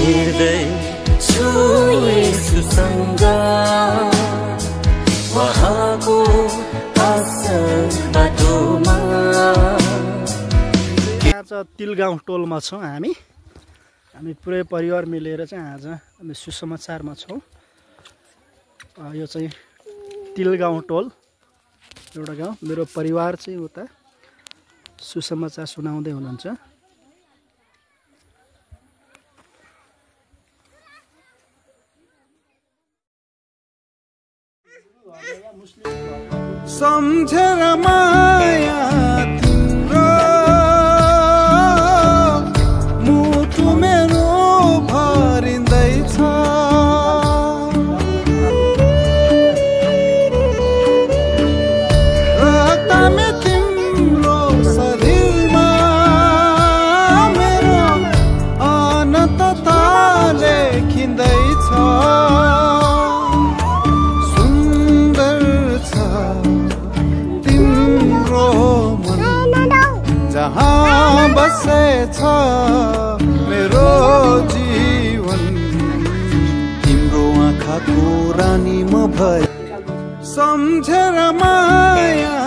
हिँड्दै छु येशूसँग उहाँको आसन बाटोमा। आज तिलगाउँ टोलमा छौँ हामी पुरै परिवार मिलेर चाहिँ आज हामी सुसमाचारमा छौँ। यो चाहिँ तिलगाउँ टोल एउटा गाउँ। मेरो परिवार चाहिँ उता सुसमाचार सुनाउँदै हुनुहुन्छ। सम्झेर माया तिम्रो मुटु मेरो भरिँदैछ। रक्तमे तिम्रो शरीरमा मेरो अनन्तता लेखिँदैछ। जहाँ बसेछ मेरो जीवन तिम्रो आँखाको रानी म भए। सम्झेर माया